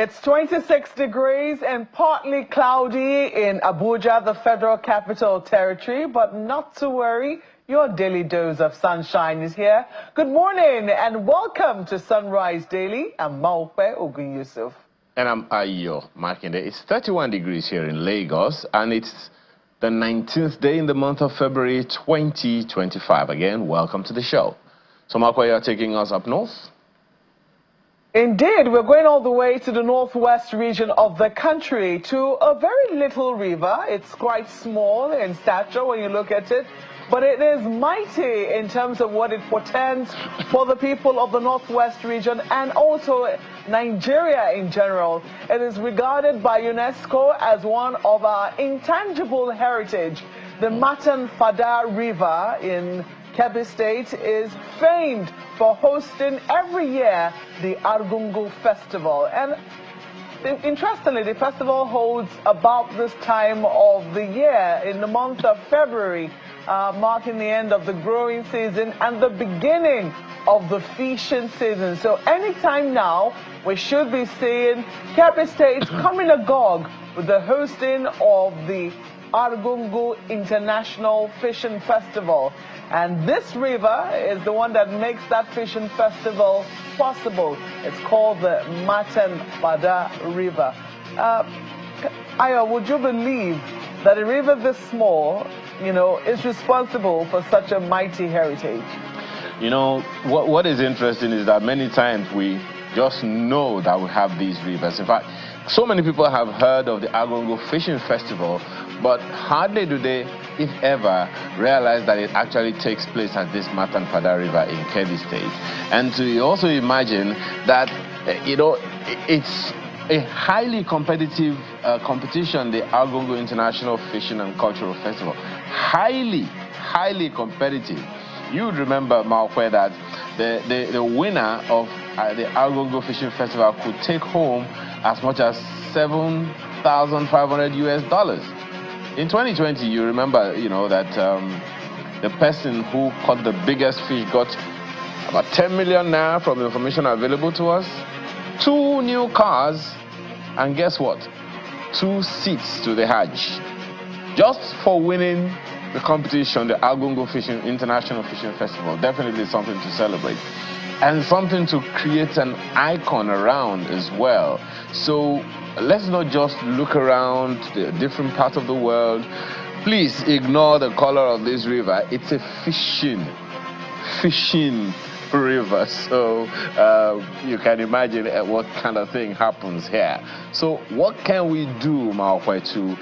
It's 26 degrees and partly cloudy in Abuja, the Federal Capital Territory, but not to worry, your daily dose of sunshine is here. Good morning and welcome to Sunrise Daily. I'm Maupe Ogun Yusuf. And I'm Ayo Opadokun. It's 31 degrees here in Lagos, and it's the 19th day in the month of February 2025. Again, welcome to the show. So, Marco, you're taking us up north? Indeed, we're going all the way to the northwest region of the country, to a very little river. It's quite small in stature when you look at it, but it is mighty in terms of what it portends for the people of the northwest region and also Nigeria in general. It is regarded by UNESCO as one of our intangible heritage. The Matan Fada River in Kebbi State is famed for hosting every year the Argungu festival. And interestingly, the festival holds about this time of the year in the month of February, marking the end of the growing season and the beginning of the fishing season. So anytime now, we should be seeing Kebbi State coming agog with the hosting of the Argungu International Fishing Festival. And this river is the one that makes that fishing festival possible. It's called the Matan Fada River. Ayo, would you believe that a river this small, is responsible for such a mighty heritage? What is interesting is that many times we just know that we have these rivers. In fact, so many people have heard of the Argungu Fishing Festival, but hardly do they, if ever, realize that it actually takes place at this Matan Fada River in Kebbi State. And to also imagine that, it's a highly competitive competition, the Argungu International Fishing and Cultural Festival. Highly competitive. You would remember, Maupe, that the winner of the Argungu Fishing Festival could take home as much as $7,500 US. In 2020, you remember, that the person who caught the biggest fish got about 10 million naira from the information available to us, 2 new cars, and guess what? 2 seats to the Hajj, just for winning the competition, the Argungu International Fishing Festival. Definitely something to celebrate and something to create an icon around as well. So let's not just look around the different parts of the world. Please ignore the color of this river. It's a fishing river. So you can imagine what kind of thing happens here. So what can we do, Maupe, to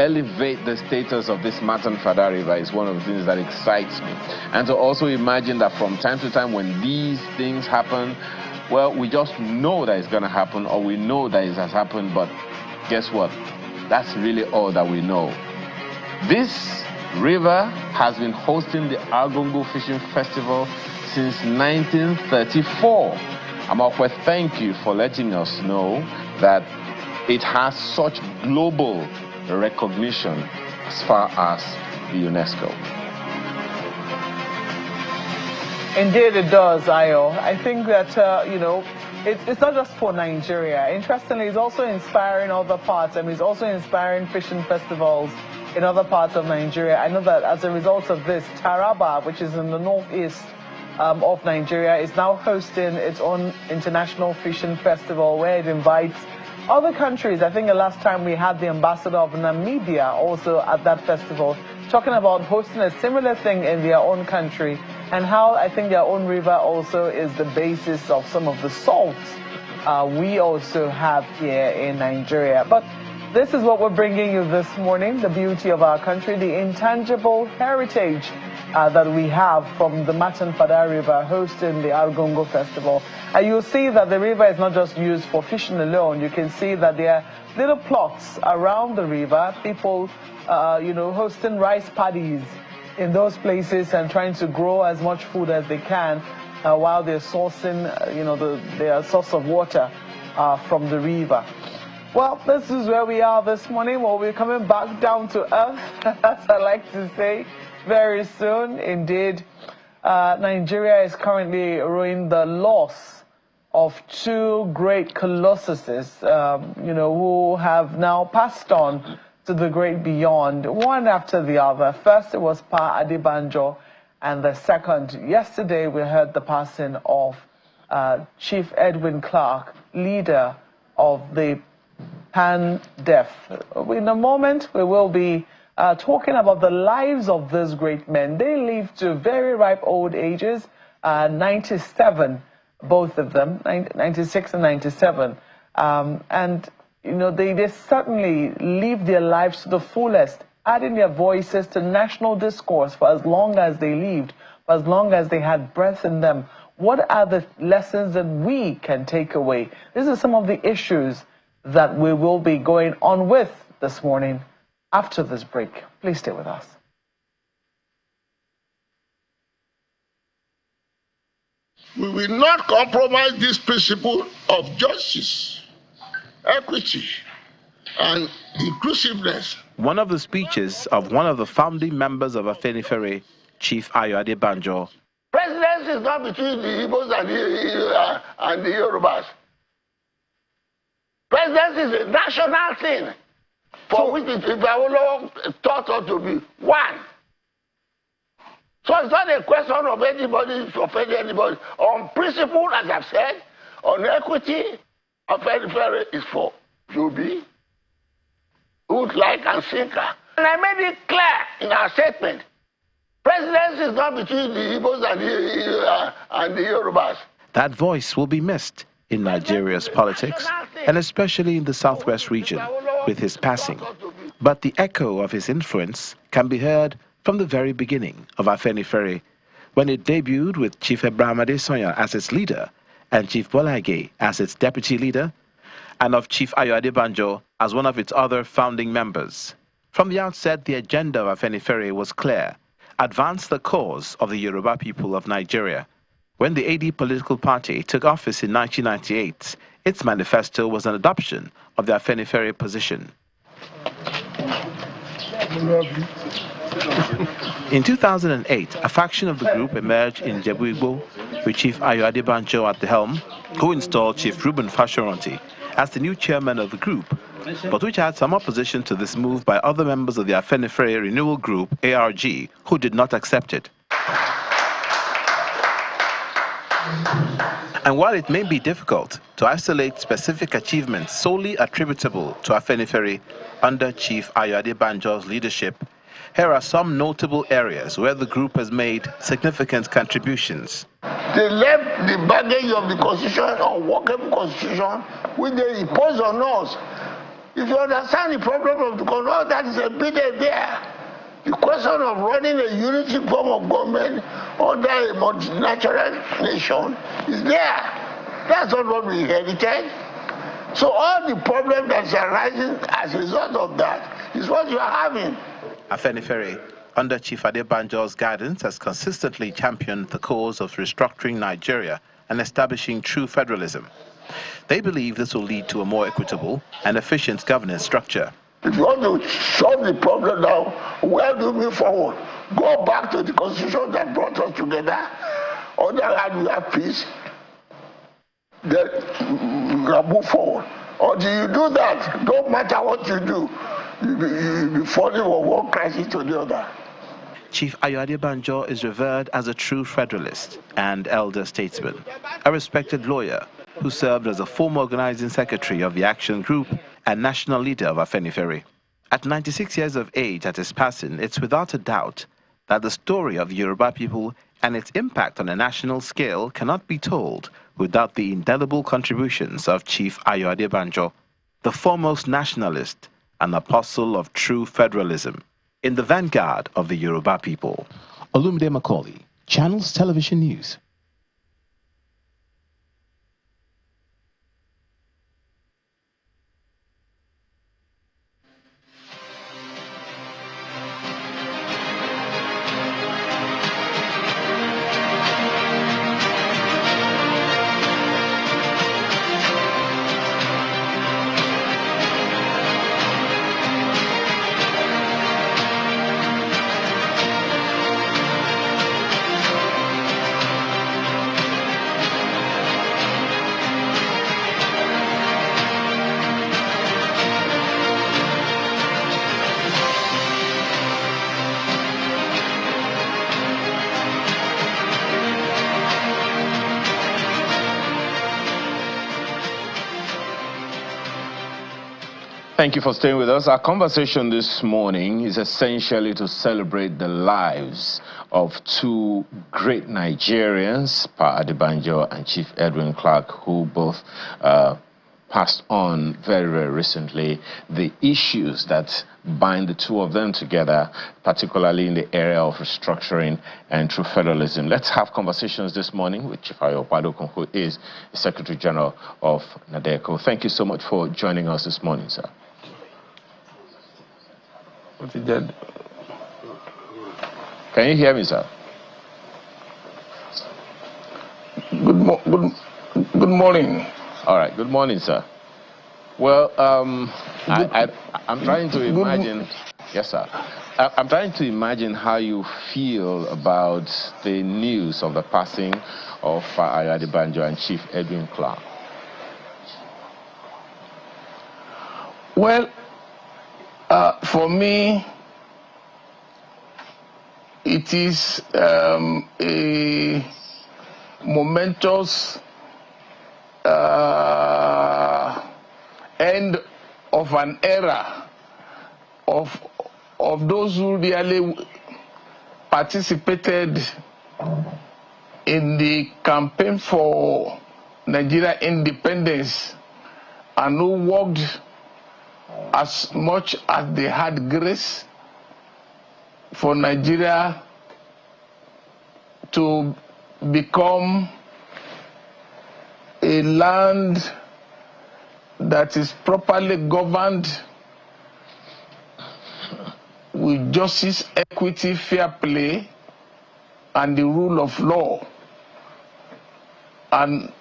elevate the status of this Matan Fada River is one of the things that excites me. And to also imagine that from time to time when these things happen, well, we just know that it's going to happen, or we know that it has happened, but guess what? That's really all that we know. This river has been hosting the Argungu Fishing Festival since 1934. Amakwe, thank you for letting us know that it has such global recognition as far as the UNESCO. Indeed it does, Ayo. I think that, it's not just for Nigeria. Interestingly, it's also inspiring other parts. It's also inspiring fishing festivals in other parts of Nigeria. I know that as a result of this, Taraba, which is in the northeast of Nigeria, is now hosting its own international fishing festival where it invites other countries. I think the last time we had the ambassador of Namibia also at that festival, talking about hosting a similar thing in their own country, and how I think their own river also is the basis of some of the salts we also have here in Nigeria. But this is what we're bringing you this morning, the beauty of our country, the intangible heritage that we have from the Matan Fada River hosting the Argungu Festival. And you'll see that the river is not just used for fishing alone. You can see that there are little plots around the river, people, hosting rice paddies in those places and trying to grow as much food as they can while they're sourcing, their source of water from the river. Well, this is where we are this morning. Well, we're coming back down to earth, as I like to say, very soon. Indeed, Nigeria is currently ruining the loss of two great colossuses, who have now passed on to the great beyond, one after the other. First, it was Pa Adebanjo, and the second, yesterday, we heard the passing of Chief Edwin Clark, leader of the Pan-Deaf. In a moment, we will be talking about the lives of these great men. They lived to very ripe old ages, 97, both of them, 96 and 97. They certainly lived their lives to the fullest, adding their voices to national discourse for as long as they lived, for as long as they had breath in them. What are the lessons that we can take away? These are some of the issues that we will be going on with this morning after this break. Please stay with us. We will not compromise this principle of justice, equity, and inclusiveness. One of the speeches of one of the founding members of Afenifere, Chief Ayo Opadokun. Presidency is not between the Igbos and the Yorubas. Presidency is a national thing for which if I will taught us to be one. So it's not a question of anybody offending anybody. On principle, as I've said, on equity, Afenifere is for Jubi, Hood, Like, and Sinker. And I made it clear in our statement. Presidency is not between the Igbos and the Yorubas. That voice will be missed in Nigeria's politics, and especially in the southwest region, with his passing. But the echo of his influence can be heard from the very beginning of Afenifere, when it debuted with Chief Abraham Adesonya as its leader and Chief Bolage as its deputy leader, and of Chief Ayo Opadokun as one of its other founding members. From the outset, the agenda of Afenifere was clear: advance the cause of the Yoruba people of Nigeria. When the AD political party took office in 1998, its manifesto was an adoption of the Afenifere position. In 2008, a faction of the group emerged in Jebu-Igbo with Chief Ayo Opadokun at the helm, who installed Chief Reuben Fashoranti as the new chairman of the group, but which had some opposition to this move by other members of the Afenifere Renewal Group, ARG, who did not accept it. And while it may be difficult to isolate specific achievements solely attributable to Afenifere under Chief Ayo Opadokun leadership, here are some notable areas where the group has made significant contributions. They left the baggage of the constitution, unworkable constitution, which they imposed on us. If you understand the problem of the constitution, that is embedded there. The question of running a unity form of government under a multinational nation is there. That's not what we inherited. So all the problems that are arising as a result of that is what you are having. Afenifere, under Chief Adebanjo's guidance, has consistently championed the cause of restructuring Nigeria and establishing true federalism. They believe this will lead to a more equitable and efficient governance structure. If you want to solve the problem now, where do we move forward? Go back to the constitution that brought us together. On the other hand, we have peace. Then we move forward. Or do you do that? Don't matter what you do, you'll be falling from one crisis to the other. Chief Ayo Opadokun is revered as a true federalist and elder statesman, a respected lawyer who served as a former organizing secretary of the Action Group and national leader of Afenifere. At 96 years of age at his passing, it's without a doubt that the story of the Yoruba people and its impact on a national scale cannot be told without the indelible contributions of Chief Ayo Opadokun, the foremost nationalist and apostle of true federalism, in the vanguard of the Yoruba people. Olumide Macaulay, Channels Television News. Thank you for staying with us. Our conversation this morning is essentially to celebrate the lives of two great Nigerians, Pa Adebanjo and Chief Edwin Clark, who both passed on very, very recently. The issues that bind the two of them together, particularly in the area of restructuring and through federalism. Let's have conversations this morning with Chief Ayo Opadokun, who is the Secretary General of NADECO. Thank you so much for joining us this morning, sir. Can you hear me, sir? Good morning. All right. Good morning, sir. Well, I'm trying to imagine. Yes, sir. I'm trying to imagine how you feel about the news of the passing of Ayo Opadokun and Chief Edwin Clark. Well, for me, it is a momentous end of an era of those who really participated in the campaign for Nigeria independence and who worked as much as they had grace for Nigeria to become a land that is properly governed with justice, equity, fair play, and the rule of law. And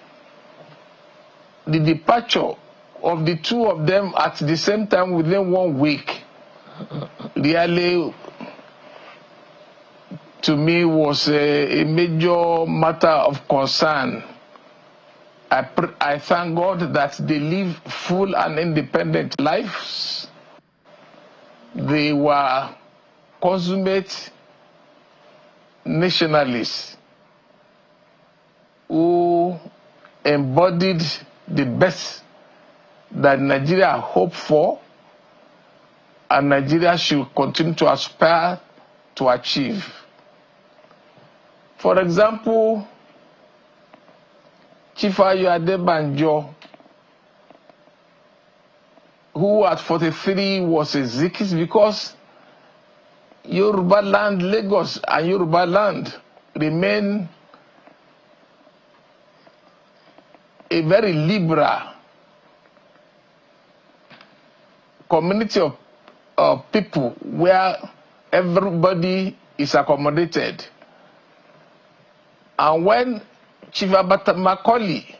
the departure of the two of them at the same time within 1 week really, to me, was a major matter of concern. I thank God that they live full and independent lives. They were consummate nationalists who embodied the best that Nigeria hoped for and Nigeria should continue to aspire to achieve. For example, Chief Ayo Opadokun, who at 43 was a Zikist, because Yoruba land, Lagos and Yoruba land remain a very liberal community of people where everybody is accommodated. And when Chief Abata Macaulay,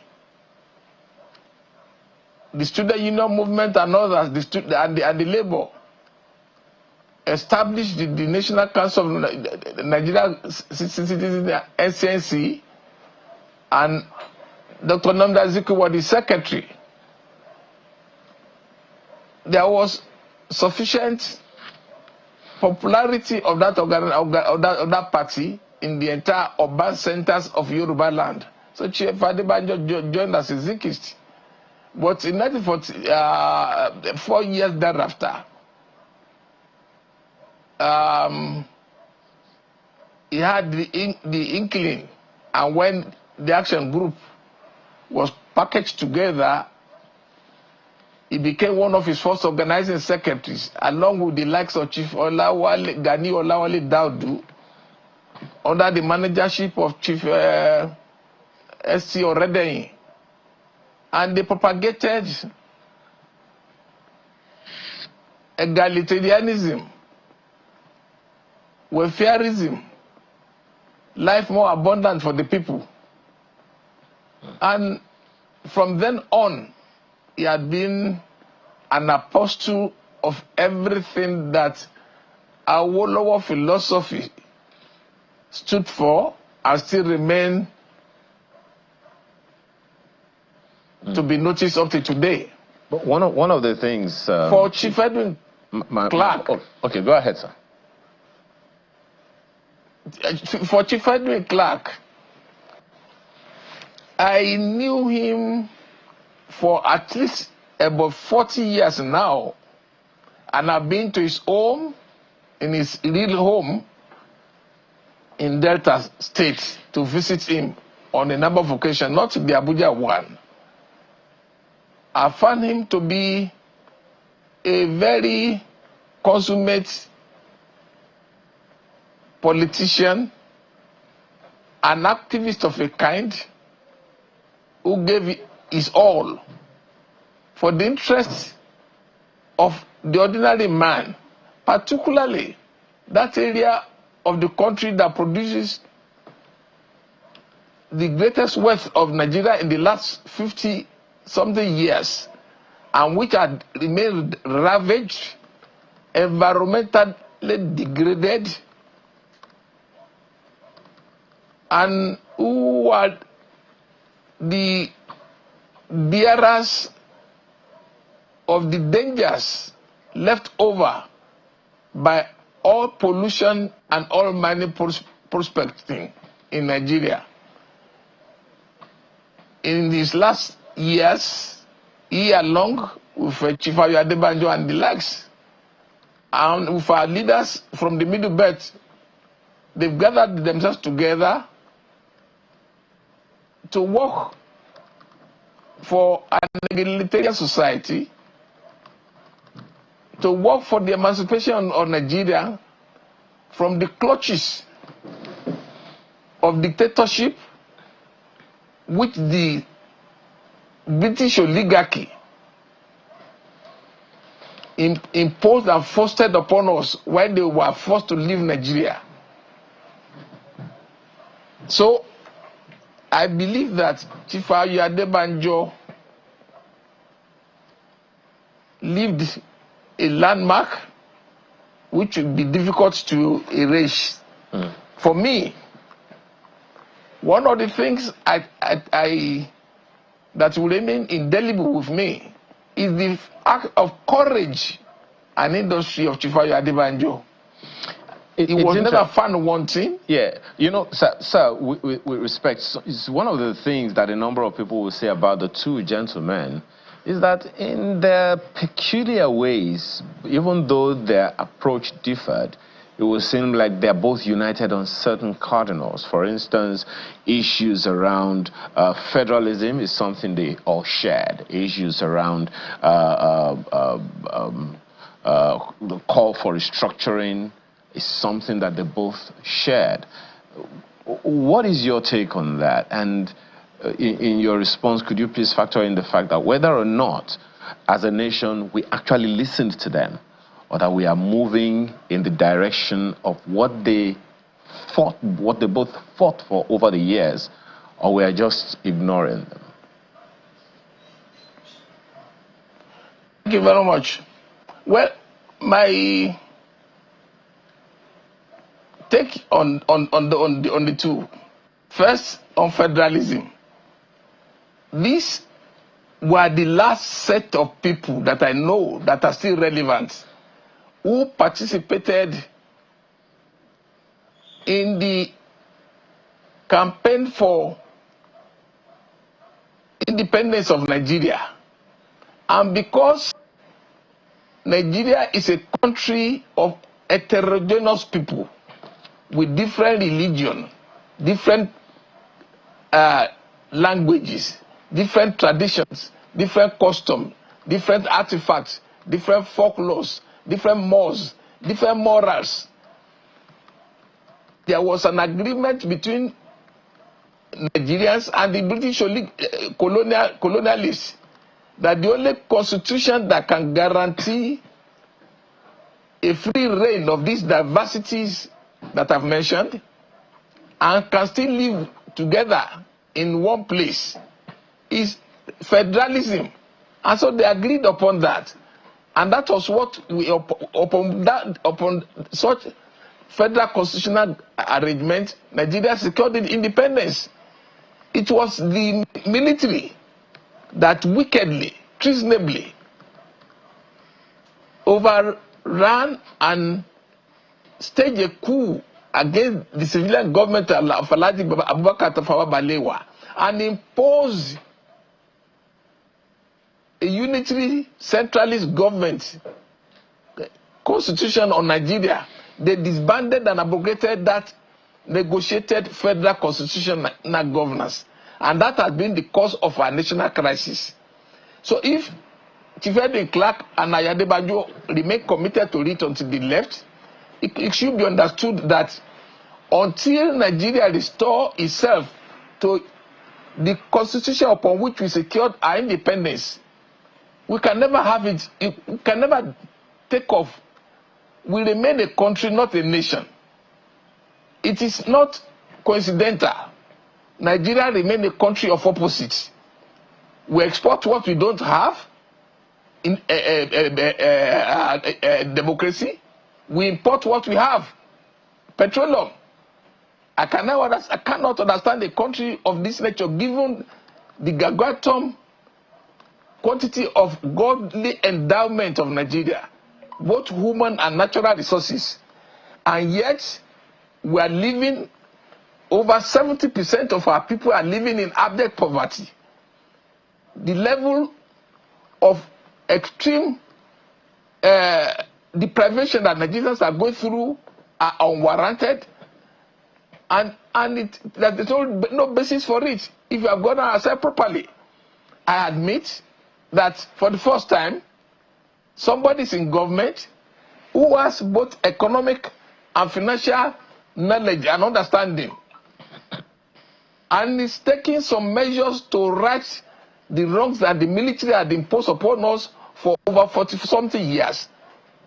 the student union movement and others, and the labor, established the National Council of Nigeria Citizens, NCNC, and Dr. Nnamdi Azikiwe was the secretary. There was sufficient popularity of that party in the entire urban centers of Yoruba land. So Chief Adebanjo joined as a Zikist. But in 1940, 4 years thereafter, he had the inkling, and when the action group was packaged together, he became one of his first organizing secretaries, along with the likes of Chief Gani Olawale Daudu, under the managership of Chief S.C. Oredeyin. And they propagated egalitarianism, welfareism, life more abundant for the people. And from then on, he had been an apostle of everything that Awolowo philosophy stood for and still remain to be noticed up to today. But one of the things for Chief Edwin Clark. Okay, go ahead, sir. For Chief Edwin Clark, I knew him for at least about 40 years now, And I've been to his home, in his real home in Delta State, to visit him on a number of occasions, not the Abuja one. I found him to be a very consummate politician, an activist of a kind, who gave his all for the interests of the ordinary man, particularly that area of the country that produces the greatest wealth of Nigeria in the last 50-something years, and which had remained ravaged, environmentally degraded, and who are the bearers of the dangers left over by all pollution and all mining prospecting in Nigeria. In these last years, he along with Chief Ayo Opadokun and the likes, and with our leaders from the Middle Belt, they've gathered themselves together to work for an egalitarian society, to work for the emancipation of Nigeria from the clutches of dictatorship which the British oligarchy imposed and foisted upon us when they were forced to leave Nigeria. So I believe that Chief Ayo Opadokun lived a landmark which would be difficult to erase. For me, one of the things that will remain indelible with me is the act of courage and industry of Chief Ayo Opadokun. He was never found wanting. Yeah, you know, sir, with respect, it's one of the things that a number of people will say about the two gentlemen is that in their peculiar ways, even though their approach differed, it would seem like they're both united on certain cardinals. For instance, issues around federalism is something they all shared. Issues around the call for restructuring is something that they both shared. What is your take on that? And in your response, could you please factor in the fact that whether or not, as a nation, we actually listened to them, or that we are moving in the direction of what they both fought for over the years, or we are just ignoring them? Thank you very much. Well, my take on the two. First, on federalism. These were the last set of people that I know that are still relevant who participated in the campaign for independence of Nigeria. And because Nigeria is a country of heterogeneous people with different religion, different languages, different traditions, different customs, different artifacts, different folklores, different mores, different morals. There was an agreement between Nigerians and the British colonialists that the only constitution that can guarantee a free reign of these diversities that I've mentioned and can still live together in one place is federalism. And so they agreed upon that. And that was what we, upon such federal constitutional arrangement, Nigeria secured independence. It was the military that wickedly, treasonably overran and staged a coup against the civilian government of Alhaji Abubakar Tafawa Balewa and imposed a unitary centralist government constitution on Nigeria, they disbanded and abrogated that negotiated federal constitutional governance. And that has been the cause of our national crisis. So if Chief Edwin Clark and Ayo Opadokun remain committed to it until the left, it should be understood that until Nigeria restore itself to the constitution upon which we secured our independence, we can never have it, we can never take off. We remain a country, not a nation. It is not coincidental. Nigeria remains a country of opposites. We export what we don't have in democracy. We import what we have, petroleum. I cannot understand a country of this nature given the gargantuan quantity of godly endowment of Nigeria, both human and natural resources. And yet, we are living, over 70% of our people are living in abject poverty. The level of extreme deprivation that Nigerians are going through are unwarranted, and there's no basis for it if you have gone ourselves properly. I admit that for the first time, somebody is in government who has both economic and financial knowledge and understanding, and is taking some measures to right the wrongs that the military had imposed upon us for over 40-something years.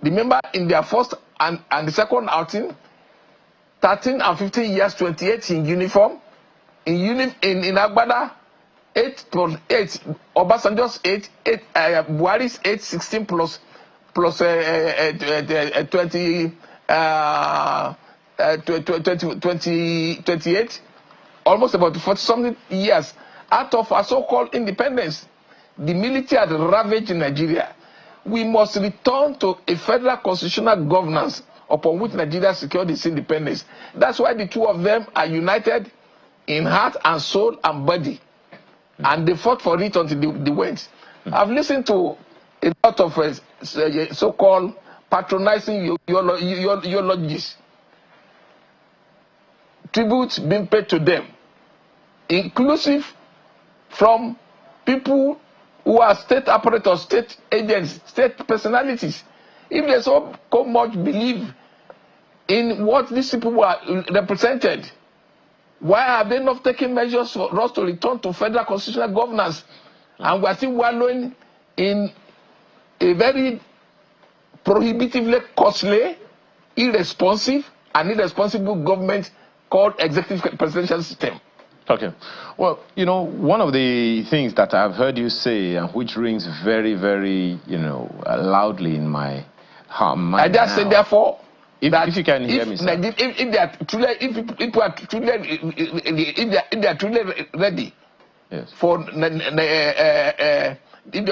Remember, in their first and the second outing, 13 and 15 years, 28 in uniform, in Agbada, 8 plus 8, Obasanjo's 8, Buhari's 8, 16 plus 28, almost about 40-something years out of our so-called independence. The military had ravaged Nigeria. We must return to a federal constitutional governance upon which Nigeria secured its independence. That's why the two of them are united in heart and soul and body. And they fought for it until they went. I've listened to a lot of so-called patronizing eulogies, tributes being paid to them, inclusive from people who are state apparatus, state agents, state personalities. If they so much believe in what these people are represented, why have they not taken measures for us to return to federal constitutional governance? And we are still wallowing in a very prohibitively costly, irresponsive, and irresponsible government called executive presidential system. Okay. Well, you know, one of the things that I've heard you say, and which rings very, very, loudly in my heart. I just said, therefore, if you can hear me, sir. If they are truly ready, yes, for they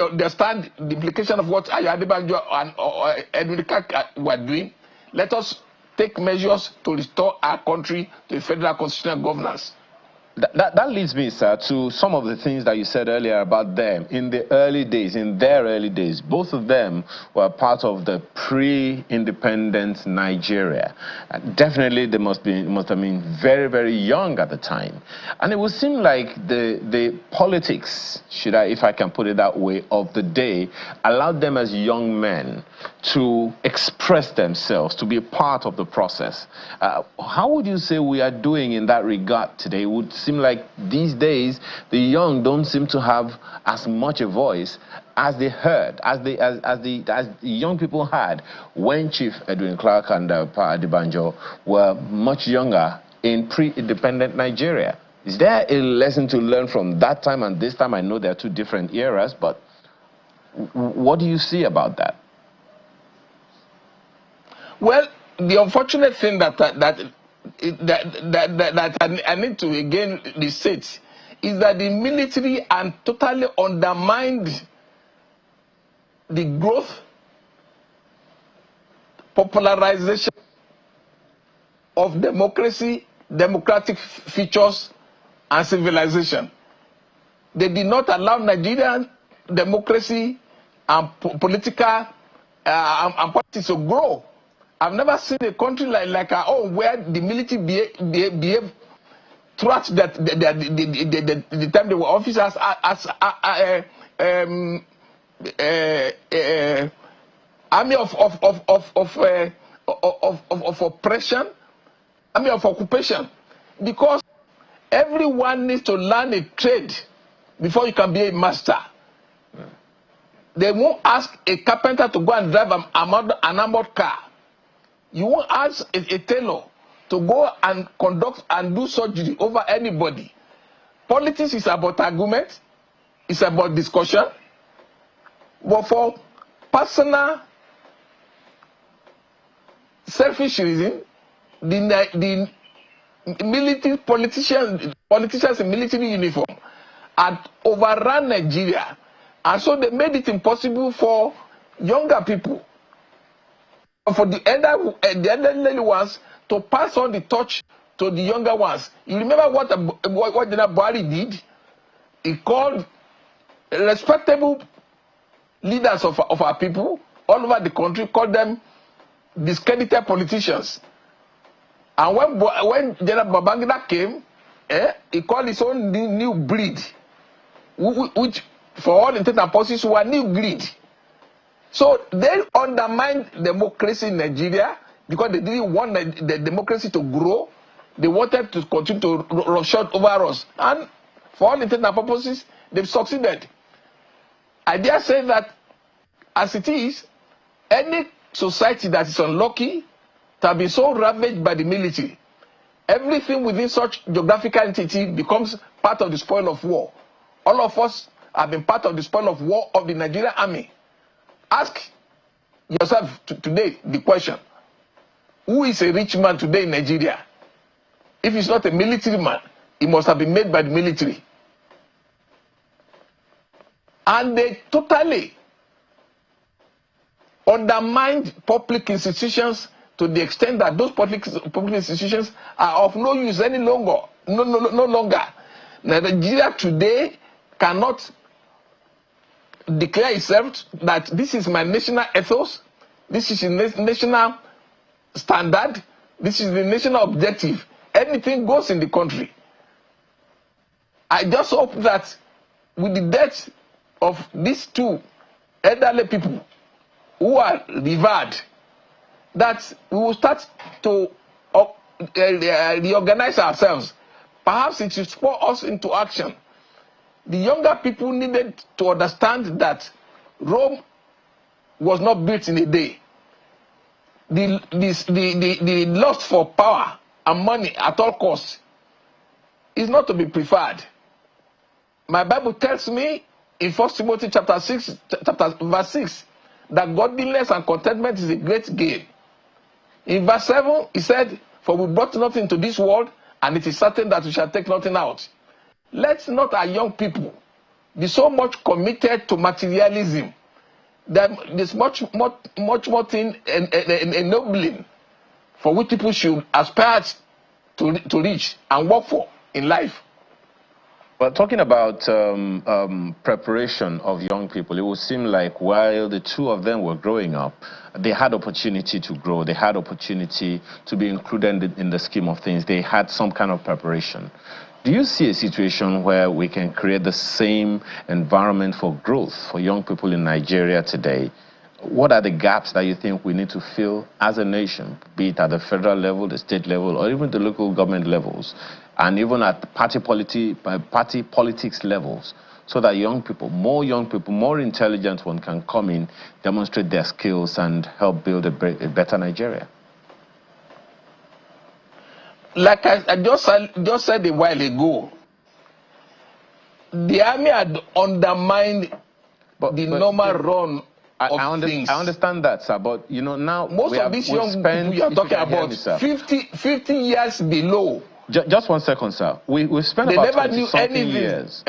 understand the implication of what Ayo Opadokun and Edwin Clark were doing, let us take measures to restore our country to a federal constitutional governance. That leads me, sir, to some of the things that you said earlier about them in the early days, in their early days. Both of them were part of the pre-independent Nigeria. Definitely, they must have been very, very young at the time. And it would seem like the politics, if I can put it that way, of the day allowed them as young men to express themselves, to be a part of the process. How would you say we are doing in that regard today? It would seem like these days the young don't seem to have as much a voice as they heard, as the young people had when Chief Edwin Clark and Pa Adebanjo were much younger in pre-independent Nigeria. Is there a lesson to learn from that time and this time? I know there are two different eras, but what do you see about that? Well, the unfortunate thing that I need to again restate is that the military and totally undermined the growth, popularization of democracy, democratic features, and civilization. They did not allow Nigerian democracy and political and politics to grow. I've never seen a country like our own where the military behave throughout the time they were officers as army of oppression, army of occupation, because everyone needs to learn a trade before you can be a master. They won't ask a carpenter to go and drive an armored car. You won't ask a tailor to go and conduct and do surgery over anybody. Politics is about argument, it's about discussion, but for personal, selfish reason, the military politicians in military uniform had overrun Nigeria, and so they made it impossible for younger people, for the elderly ones, to pass on the torch to the younger ones. You remember what General Buhari did? He called respectable leaders of our people all over the country, called them discredited politicians. And when General Babangida came, he called his own new breed, which for all intents and purposes were new breed. So they undermined democracy in Nigeria because they didn't want the democracy to grow. They wanted to continue to roughshod over us. And for all intents and purposes, they've succeeded. I dare say that as it is, any society that is unlucky to have been so ravaged by the military, everything within such geographical entity becomes part of the spoil of war. All of us have been part of the spoil of war of the Nigerian army. Ask yourself today the question, who is a rich man today in Nigeria? If he's not a military man, he must have been made by the military. And they totally undermined public institutions to the extent that those public institutions are of no use any longer. No longer. Nigeria today cannot declare itself that this is my national ethos, this is a national standard, this is the national objective. Anything goes in the country. I just hope that with the death of these two elderly people who are revered, that we will start to reorganize ourselves. Perhaps it will spur us into action. The younger people needed to understand that Rome was not built in a day. The lust for power and money at all costs is not to be preferred. My Bible tells me in 1 Timothy chapter 6, verse 6, that godliness and contentment is a great gain. In verse 7, he said, for we brought nothing to this world, and it is certain that we shall take nothing out. Let's not our young people be so much committed to materialism that there's much more thing ennobling for which people should aspire to reach and work for in life. But talking about preparation of young people, it would seem like while the two of them were growing up, they had opportunity to grow. They had opportunity to be included in the scheme of things. They had some kind of preparation. Do you see a situation where we can create the same environment for growth for young people in Nigeria today? What are the gaps that you think we need to fill as a nation, be it at the federal level, the state level, or even the local government levels, and even at party politics levels, so that young people, more intelligent ones can come in, demonstrate their skills, and help build a better Nigeria? Like I just said a while ago, the army had undermined the normal run of things. I understand that, sir, but you know, now most of these young people you are talking about 50 years below. Just 1 second, sir. We've spent about 20-something years.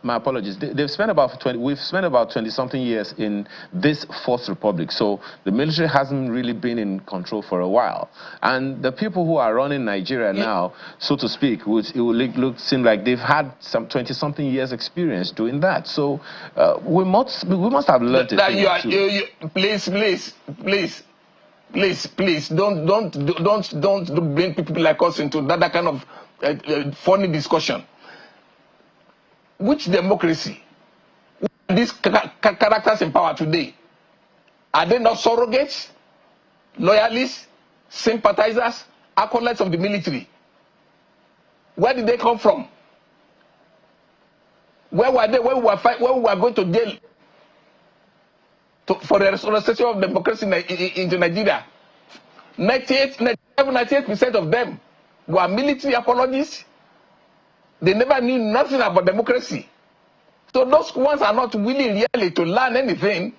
My apologies. We've spent about 20-something years in this Fourth Republic. So the military hasn't really been in control for a while. And the people who are running Nigeria now, so to speak, it will seem like they've had some 20-something years experience doing that. So we must have learned it. Please. please, don't bring people like us into that kind of funny discussion. Which democracy? These characters in power today, are they not surrogates, loyalists, sympathizers, acolytes of the military? Where did they come from? Where were they when we were going to jail for the restoration of democracy into Nigeria? 98% of them were military apologists. They never knew nothing about democracy. So those ones are not willing really to learn anything,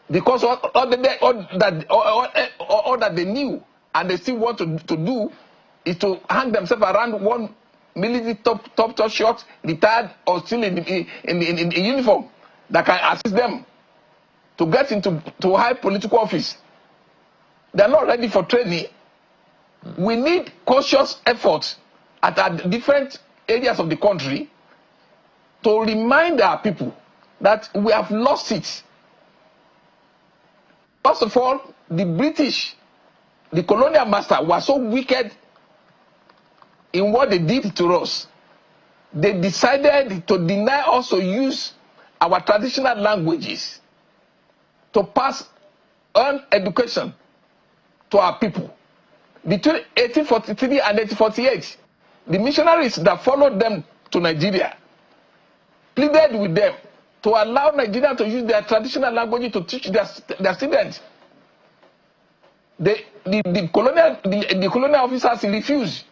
because all that they knew and they still want to do is to hang themselves around one military top shot, retired or still in uniform, that can assist them to get into high political office. They're not ready for training. We need conscious efforts at different areas of the country to remind our people that we have lost it. First of all, the British, the colonial master, were so wicked in what they did to us. They decided to deny us to use our traditional languages to pass on education to our people. Between 1843 and 1848, the missionaries that followed them to Nigeria pleaded with them to allow Nigeria to use their traditional language to teach their students. The colonial officers refused.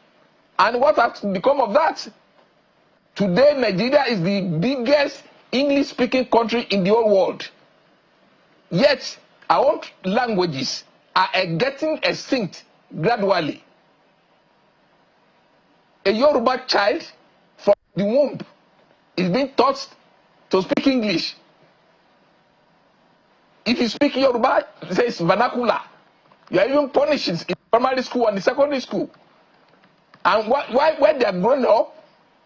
And what has become of that? Today, Nigeria is the biggest English-speaking country in the whole world. Yet, our own languages are getting extinct gradually. A Yoruba child from the womb is being taught to speak English. If you speak Yoruba, it says vernacular. You are even punished in primary school and the secondary school. And when they are growing up,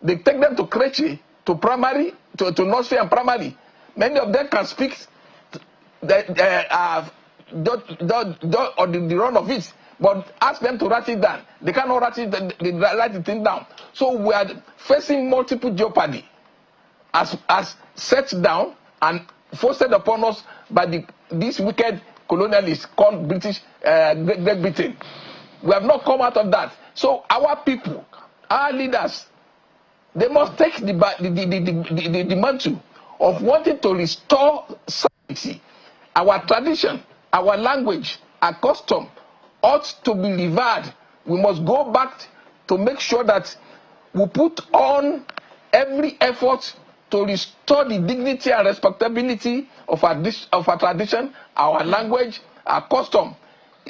they take them to creche, to primary, to nursery and primary. Many of them can speak the run of it, but ask them to write it down. They cannot write the thing down. So we are facing multiple jeopardy as set down and forced upon us by these wicked colonialists called Great Britain. We have not come out of that. So our people, our leaders, they must take the mantle of wanting to restore society. Our tradition, our language, our custom ought to be revered. We must go back to make sure that we put on every effort to restore the dignity and respectability of our tradition, our language, our custom.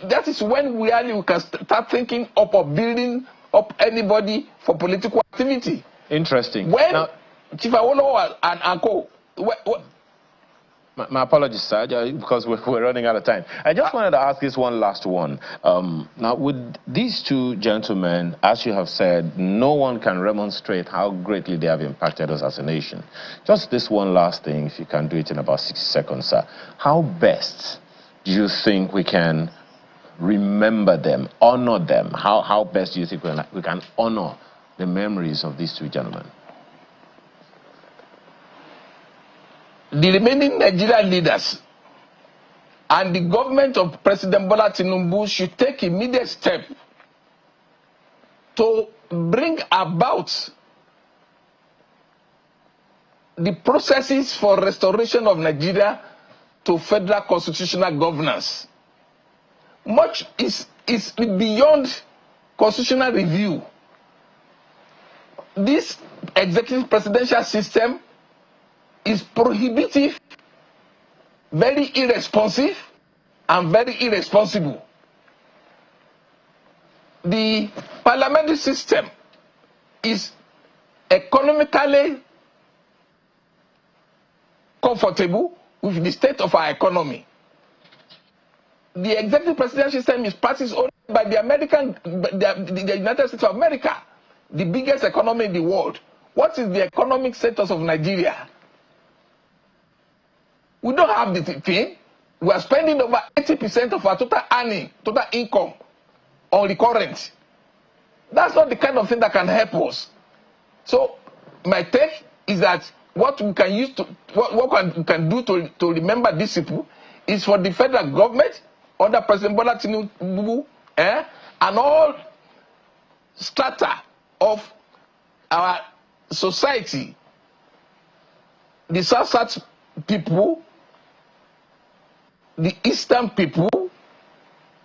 That is when we can start thinking up of building up anybody for political activity. Interesting. When now, Chief Awolowo and Co. My apologies, sir, because we're running out of time. I just wanted to ask this one last one. Now, with these two gentlemen, as you have said, no one can remonstrate how greatly they have impacted us as a nation. Just this one last thing, if you can do it in about 60 seconds, sir. How best do you think we can remember them, honor them? How best do you think we can honor the memories of these two gentlemen? The remaining Nigerian leaders and the government of President Bola Tinubu should take immediate steps to bring about the processes for restoration of Nigeria to federal constitutional governance. Much is beyond constitutional review. This executive presidential system is prohibitive, very irresponsive, and very irresponsible. The parliamentary system is economically comfortable with the state of our economy. The executive presidential system is practiced only by the United States of America, the biggest economy in the world. What is the economic status of Nigeria? We don't have the thing. We are spending over 80% of our total earning, total income on recurrent. That's not the kind of thing that can help us. So my take is that what we can use to, what we can do to remember these people is for the federal government, under President Bola Tinubu, and all strata of our society, the South people, the Eastern people,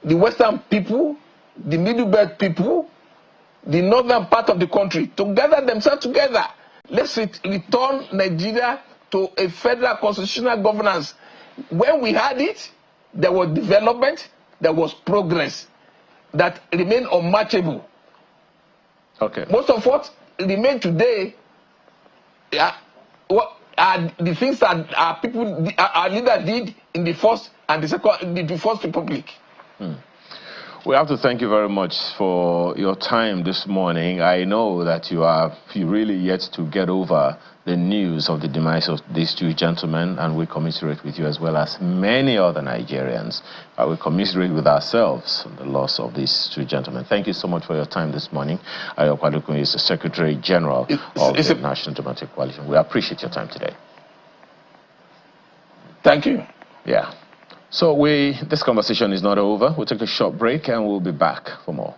the Western people, the Middle Belt people, the northern part of the country, to gather themselves together. Let's return Nigeria to a federal constitutional governance. When we had it, there was development, there was progress that remained unmatchable. Okay. Most of what remain today are the things that our leader did in the first and the first republic. We have to thank you very much for your time this morning. I know that you really yet to get over the news of the demise of these two gentlemen, and we commiserate with you as well as many other Nigerians. We commiserate with ourselves on the loss of these two gentlemen. Thank you so much for your time this morning. Ayo Opadokun is the Secretary General of the National Democratic Coalition. We appreciate your time today. Thank you. Yeah. So this conversation is not over. We'll take a short break and we'll be back for more.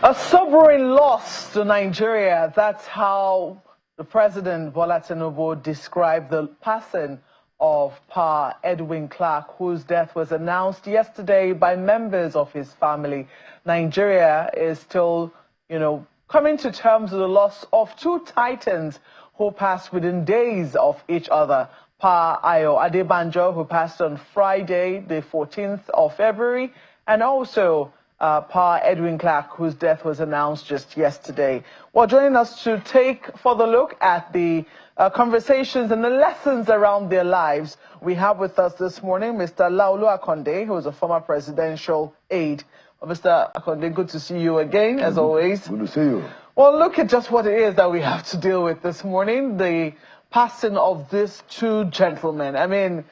A sobering loss to Nigeria. That's how the President Bola Tinubu described the passing of Pa Edwin Clark, whose death was announced yesterday by members of his family. Nigeria is still, coming to terms with the loss of two titans who passed within days of each other. Pa Ayo Opadokun, who passed on Friday, the 14th of February, and also Pa Edwin Clark, whose death was announced just yesterday. Well, joining us to take further look at the conversations and the lessons around their lives, we have with us this morning Mr. Laolu Akonde, who is a former presidential aide. Mr. Akonde, good to see you again, as always. Good to see you. Well, look at just what it is that we have to deal with this morning, the passing of these two gentlemen. I mean,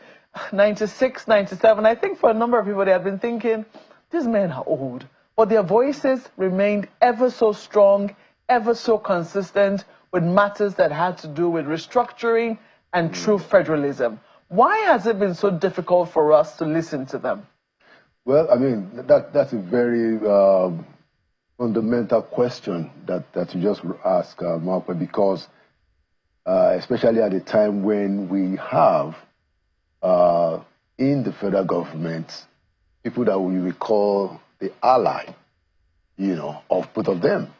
96, 97, I think for a number of people, they had been thinking, these men are old, but their voices remained ever so strong, ever so consistent with matters that had to do with restructuring and true federalism. Why has it been so difficult for us to listen to them? Well, I mean, that's a very fundamental question that you just asked, Mark, because especially at a time when we have in the federal government people that we recall the ally, of both of them,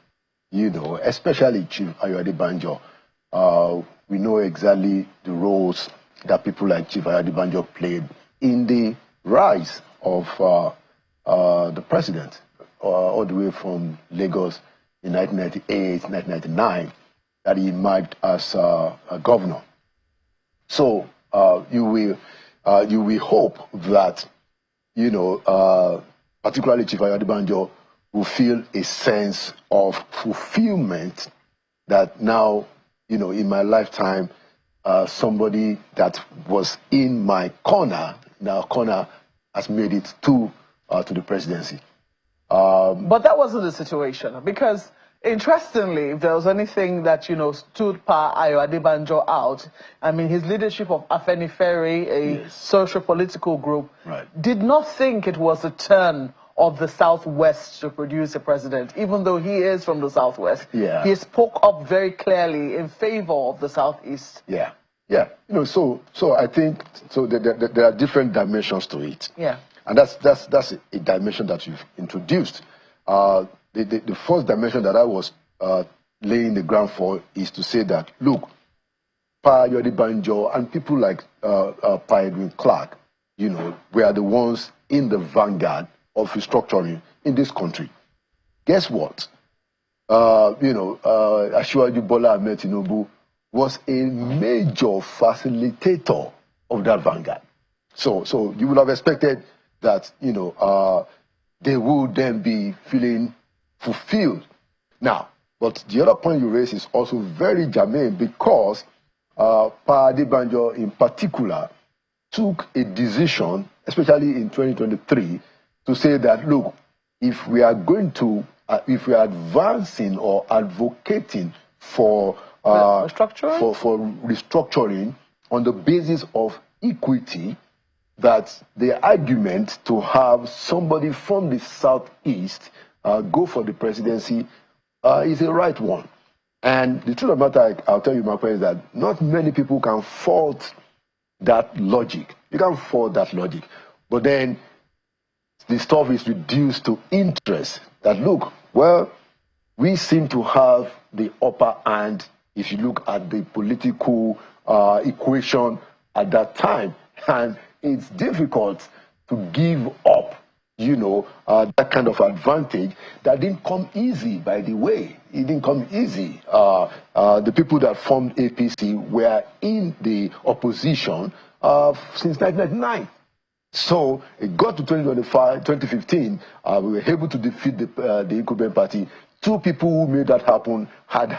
especially Chief Ayo Opadokun. We know exactly the roles that people like Chief Ayo Opadokun played in the rise of the president, all the way from Lagos in 1998, 1999, that he emerged as a governor. So you will hope that, particularly Chief Ayo Opadokun will feel a sense of fulfillment that now, in my lifetime, somebody that was in my corner, has made it to the presidency. But that wasn't the situation, because interestingly, if there was anything that, stood Pa Ayo Opadokun out, I mean, his leadership of Afenifere, a socio-political group, did not think it was a turn of the Southwest to produce a president, even though he is from the Southwest. He spoke up very clearly in favor of the Southeast. So I think there are different dimensions to it. And that's a dimension that you've introduced. The first dimension that I was laying the ground for is to say that, look, Pa Ayo Opadokun and people like Pa Edwin Clark, were the ones in the vanguard of restructuring in this country. Guess what? Asiwaju Bola Ahmed Tinubu was a major facilitator of that vanguard. So you would have expected that, they will then be feeling fulfilled. Now, but the other point you raise is also very germane, because Pa Adebanjo in particular took a decision, especially in 2023, to say that, look, if we are going to, if we are advancing or advocating for restructuring on the basis of equity, that the argument to have somebody from the southeast go for the presidency is a right one. And the truth of the matter, I'll tell you, my friend, is that not many people can fault that logic. You can't fault that logic. But then the stuff is reduced to interest. That, look, well, we seem to have the upper hand if you look at the political equation at that time. And it's difficult to give up, that kind of advantage. That didn't come easy, by the way. It didn't come easy. The people that formed APC were in the opposition since 1999. So it got to 2015, we were able to defeat the incumbent party. Two people who made that happen had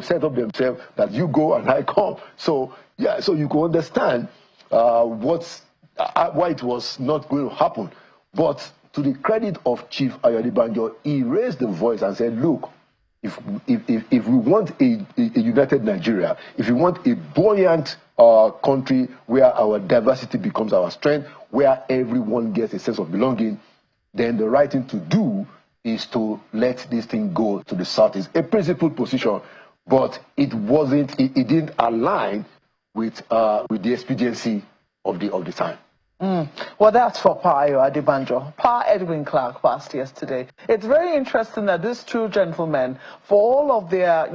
set up themselves that you go and I come. So yeah, so you can understand why it was not going to happen. But to the credit of Chief Ayo Opadokun, he raised the voice and said, look, if we want a united Nigeria, if we want a buoyant country where our diversity becomes our strength, where everyone gets a sense of belonging, then the right thing to do is to let this thing go to the south. It's a principled position, but it didn't align with the expediency of the time. Well, that's for Pa Ayo Opadokun. Pa Edwin Clark passed yesterday. It's very interesting that these two gentlemen, for all of their,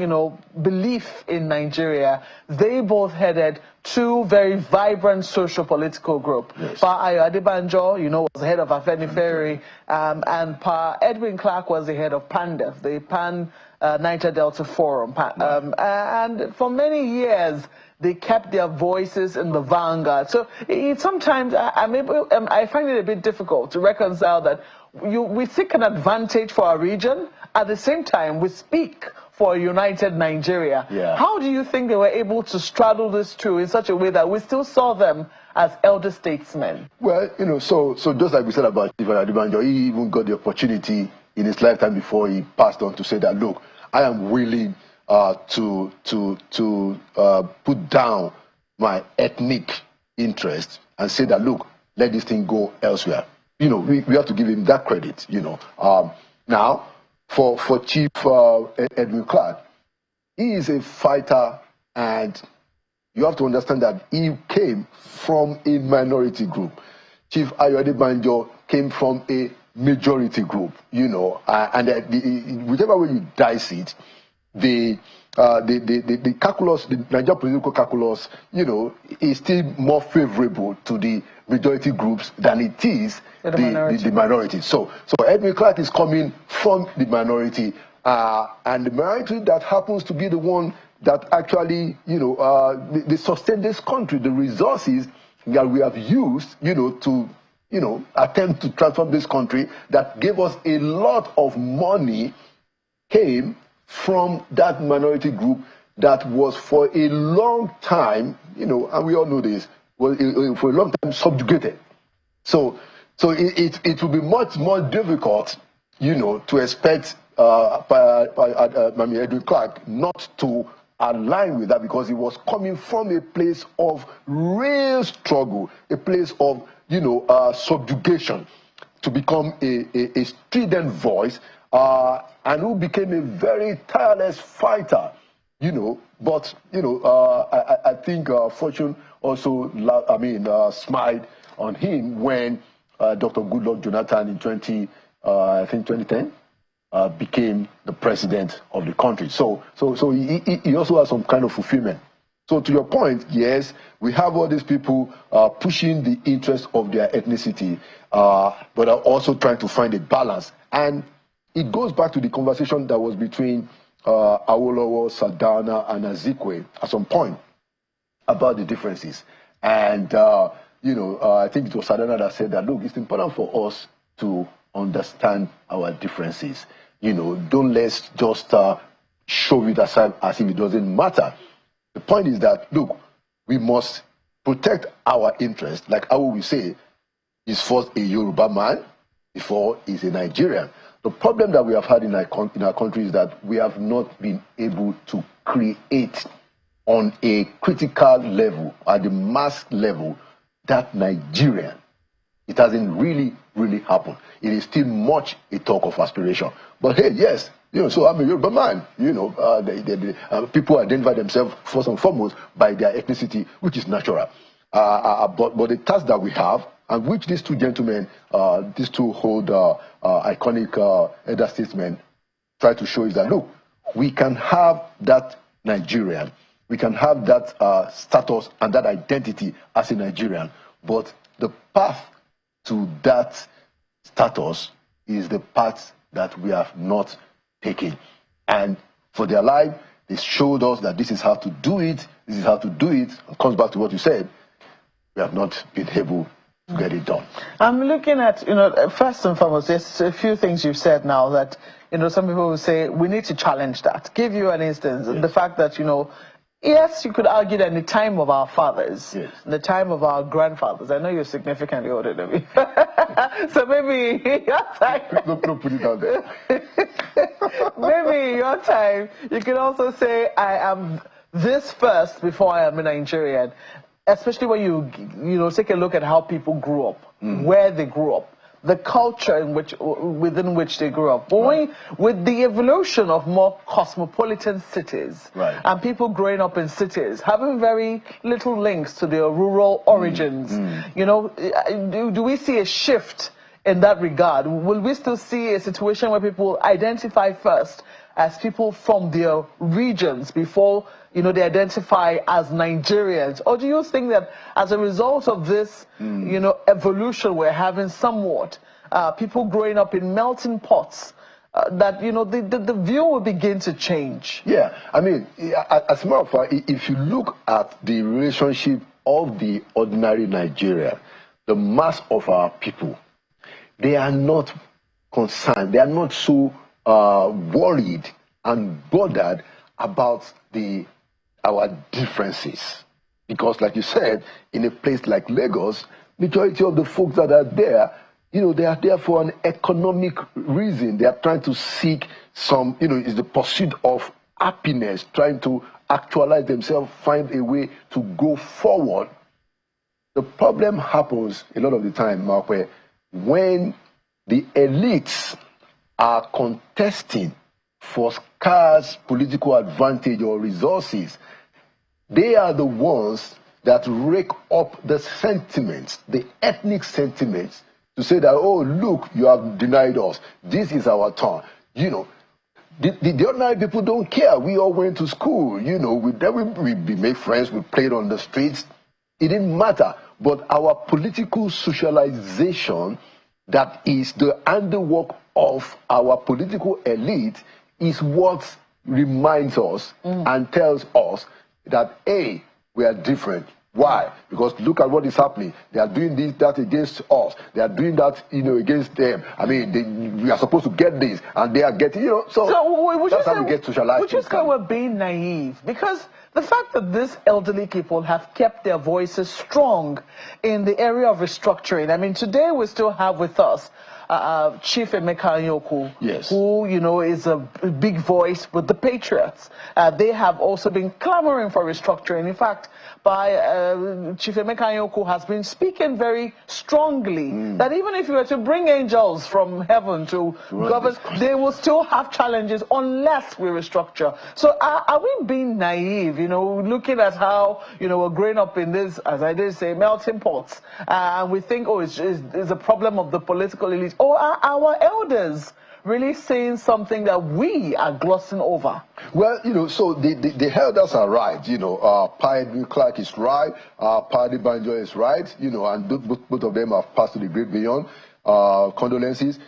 belief in Nigeria, they both headed two very vibrant socio-political groups. Yes. Pa Ayo Opadokun, was the head of Afenifere, and Pa Edwin Clark was the head of PANDEF, the Pan Niger Delta Forum. And for many years, they kept their voices in the vanguard. So sometimes I find it a bit difficult to reconcile that we seek an advantage for our region, at the same time we speak for a united Nigeria. Yeah. How do you think they were able to straddle this two in such a way that we still saw them as elder statesmen? Well, so just like we said about Chief Ayo Opadokun, he even got the opportunity in his lifetime before he passed on to say that, look, I am willing to put down my ethnic interest and say that, look, let this thing go elsewhere. We have to give him that credit. Now, for Chief Edwin Clark, he is a fighter, and you have to understand that he came from a minority group. Chief Ayo Opadokun came from a majority group. And whichever way you dice it, the calculus, the Nigerian political calculus, is still more favorable to the majority groups than it is the minority. So Edwin Clark is coming from the minority, and the minority that happens to be the one that actually, they sustain this country, the resources that we have used, to attempt to transform this country, that gave us a lot of money, came from that minority group that was for a long time, and we all know this, was for a long time subjugated. So it will be much more difficult, to expect Edwin Clark not to align with that, because he was coming from a place of real struggle, a place of subjugation, to become a strident voice, and who became a very tireless fighter, But I think fortune also, smiled on him when Dr. Goodluck Jonathan in 2010 became the president of the country. So he also has some kind of fulfillment. So to your point, yes, we have all these people pushing the interest of their ethnicity, but are also trying to find a balance. And it goes back to the conversation that was between Awolowo, Sardauna, and Azikiwe at some point about the differences. And I think it was Sadana that said that, look, it's important for us to understand our differences. Don't let's just show it aside as if it doesn't matter. The point is that, look, we must protect our interests. Like how we say, he's first a Yoruba man before he's a Nigerian. The problem that we have had in our country is that we have not been able to create on a critical level, at the mass level, that Nigerian. It hasn't really happened. It is still much a talk of aspiration. But hey, yes, so I'm a Yoruba man. People identify themselves first and foremost by their ethnicity, which is natural. But the task that we have, and which these two gentlemen, these two hold iconic elder statesmen, try to show is that, look, we can have that Nigerian, we can have that status and that identity as a Nigerian, but the path to that status is the path that we have not taken. And for their life, they showed us that this is how to do it, this is how to do it. It comes back to what you said. We have not been able to get it done. I'm looking at, first and foremost, there's a few things you've said now that, some people will say, we need to challenge that. Give you an instance, yes. The fact that, yes, you could argue that in the time of our fathers, yes. In the time of our grandfathers, I know you're significantly older than me, so maybe your time... Don't put it out there. Maybe in your time, you can also say, I am this first before I am a Nigerian. Especially when you take a look at how people grew up, where they grew up, the culture within which they grew up. But right. With the evolution of more cosmopolitan cities, right. And people growing up in cities, having very little links to their rural origins, do we see a shift in that regard? Will we still see a situation where people identify first as people from their regions before they identify as Nigerians? Or do you think that as a result of this, evolution we're having somewhat, people growing up in melting pots, that, the view will begin to change? Yeah, I mean, as a matter of fact, if you look at the relationship of the ordinary Nigerian, the mass of our people, they are not concerned, they are not so worried and bothered about our differences. Because like you said, in a place like Lagos, majority of the folks that are there, they are there for an economic reason. They are trying to seek some, it's the pursuit of happiness, trying to actualize themselves, find a way to go forward. The problem happens a lot of the time, Mark, where when the elites are contesting for scarce political advantage or resources, they are the ones that rake up the sentiments, the ethnic sentiments, to say that, oh, look, you have denied us. This is our turn. The ordinary people don't care. We all went to school. We made friends. We played on the streets. It didn't matter. But our political socialization, that is the handiwork of our political elite, is what reminds us and tells us that, A, we are different. Why? Because look at what is happening. They are doing this, that against us. They are doing that, against them. I mean, we are supposed to get this, and they are getting, So that's how we get socialized. Would you say we're being naive? Because the fact that these elderly people have kept their voices strong in the area of restructuring. I mean, today we still have with us Chief Emeka Anyaoku, yes. Who, is a big voice with the Patriots. They have also been clamoring for restructuring. In fact, Chief Emeka Anyaoku has been speaking very strongly that even if you were to bring angels from heaven to govern, they will still have challenges unless we restructure. So are we being naive, looking at how, we're growing up in this, as I did say, melting pots, and we think, oh, it's a problem of the political elite. Or are our elders really saying something that we are glossing over? Well, so the elders are right. Pi Clark is right, Paddy Banjo is right, and both of them have passed to the great beyond. Condolences.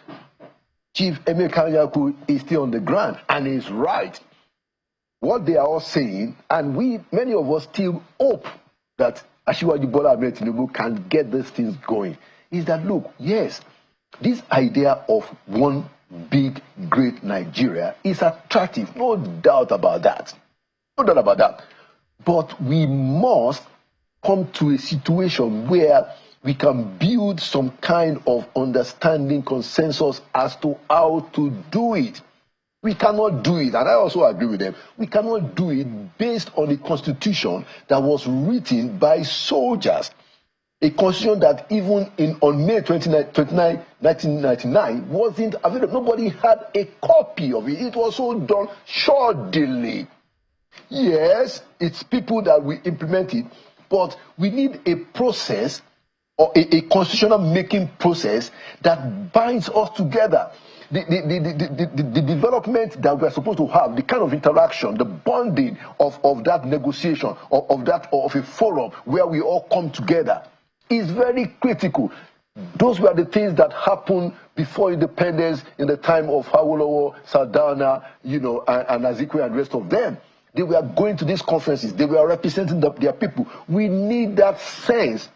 Chief Emeka Anyaoku is still on the ground and is right. What they are all saying, and many of us still hope that Asiwaju Bola Ahmed Tinubu can get these things going is that, look, yes, this idea of one big, great Nigeria is attractive, no doubt about that. No doubt about that. But we must come to a situation where we can build some kind of understanding, consensus as to how to do it. We cannot do it, and I also agree with them, we cannot do it based on a constitution that was written by soldiers. A constitution that even on May 29, 1999 wasn't available. Nobody had a copy of it. It was all done shoddily. Yes, it's people that will implement it, but we need a process or a constitutional making process that binds us together. The development that we're supposed to have, the kind of interaction, the bonding of that negotiation, of a forum where we all come together is very critical. Those were the things that happened before independence in the time of Awolowo, Sardauna, and Azikiwe and the rest of them. They were going to these conferences. They were representing their people. We need that sense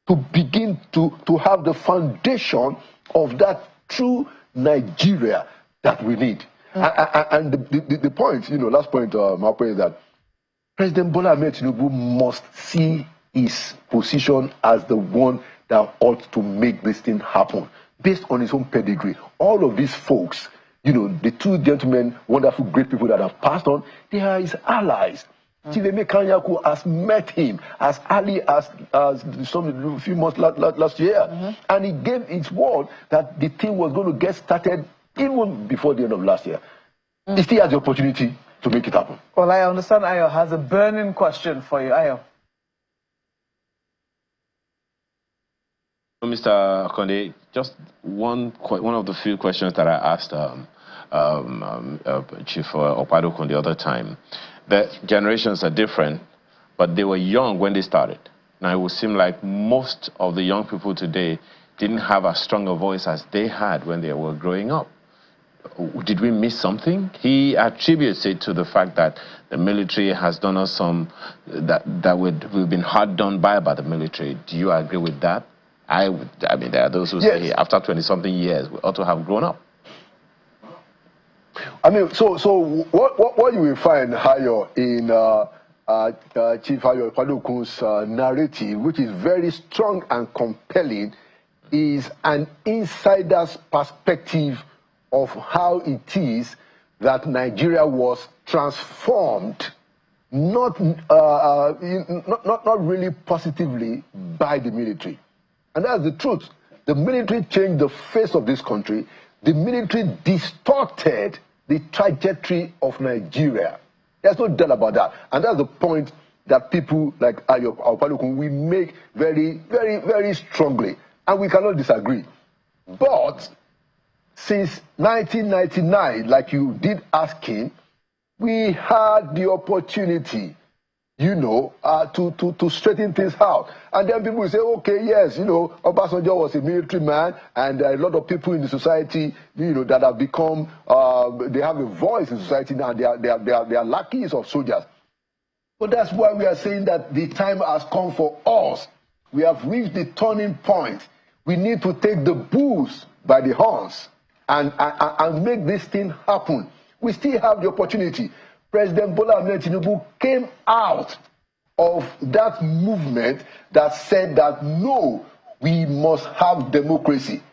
to begin to have the foundation of that true Nigeria that we need. And the point, last point, Mapo, is that President Bola Ahmed Tinubu must see his position as the one that ought to make this thing happen based on his own pedigree. All of these folks, the two gentlemen, wonderful, great people that have passed on, they are his allies. Chideme Kanyaku has met him as early as a few months last year. And he gave his word that the thing was going to get started even before the end of last year. He still has the opportunity to make it happen. Well, I understand Ayo has a burning question for you. Ayo. Mr. Konde, just one of the few questions that I asked Chief Opadokun the other time. The generations are different, but they were young when they started. Now, it would seem like most of the young people today didn't have as strong a voice as they had when they were growing up. Did we miss something? He attributes it to the fact that the military has done us we've been hard done by the military. Do you agree with that? I mean, there are those who say after 20-something years, we ought to have grown up. I mean, so what you will find, Ayo, in Chief Ayo Opadokun's narrative, which is very strong and compelling, is an insider's perspective of how it is that Nigeria was transformed, not really positively by the military. And that's the truth. The military changed the face of this country. The military distorted the trajectory of Nigeria. There's no doubt about that. And that's the point that people like Ayo Opadokun will make very, very, very strongly. And we cannot disagree. But since 1999, like you did ask him, we had the opportunity, to straighten things out. And then people will say, okay, yes, Obasanjo was a military man, and a lot of people in the society, that have become, they have a voice in society now, they are lackeys of soldiers. But that's why we are saying that the time has come for us. We have reached the turning point. We need to take the bulls by the horns and make this thing happen. We still have the opportunity. President Bola Ahmed Tinubu came out of that movement that said that no, we must have democracy.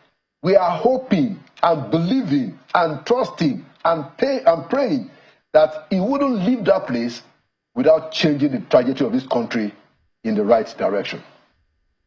We are hoping and believing and trusting and praying that he wouldn't leave that place without changing the trajectory of this country in the right direction.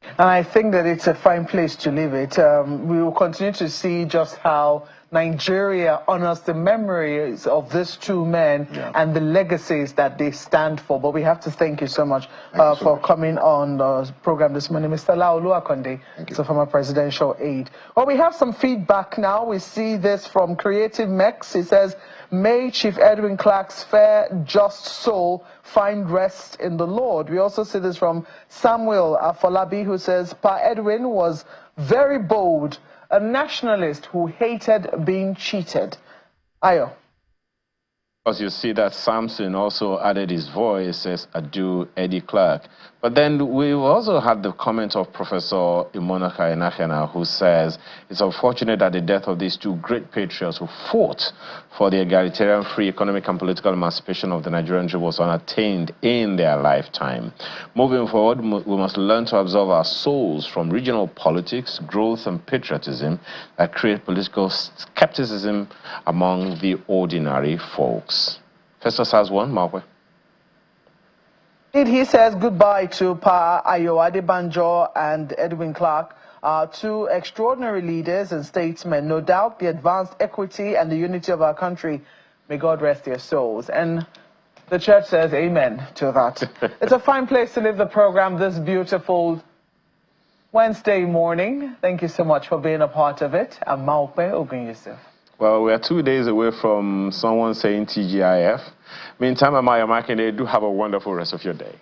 And I think that it's a fine place to leave it. We will continue to see just how Nigeria honors the memories of these two men and the legacies that they stand for. But we have to thank you so much for coming on the program this morning. Mr. Laolu Akonde, the former presidential aide. Well, we have some feedback now. We see this from Creative Mex. It says, may Chief Edwin Clark's fair, just soul find rest in the Lord. We also see this from Samuel Afolabi, who says, Pa Edwin was very bold, a nationalist who hated being cheated. Ayo. Because you see that Samson also added his voice, says adieu, Eddie Clark. But then we also had the comment of Professor Imonoka Enachena, who says it's unfortunate that the death of these two great patriots who fought for the egalitarian, free economic and political emancipation of the Nigerian Jew was unattained in their lifetime. Moving forward, we must learn to absolve our souls from regional politics, growth and patriotism that create political skepticism among the ordinary folks. Festus has one, Marwe. He says goodbye to Pa Ayo Opadokun and Edwin Clark, two extraordinary leaders and statesmen. No doubt the advanced equity and the unity of our country. May God rest their souls. And the church says amen to that. It's a fine place to leave the program this beautiful Wednesday morning. Thank you so much for being a part of it. I'm Marwe Ogunyusuf. Well, we are 2 days away from someone saying TGIF. Meantime, Amaya Makinde, do have a wonderful rest of your day.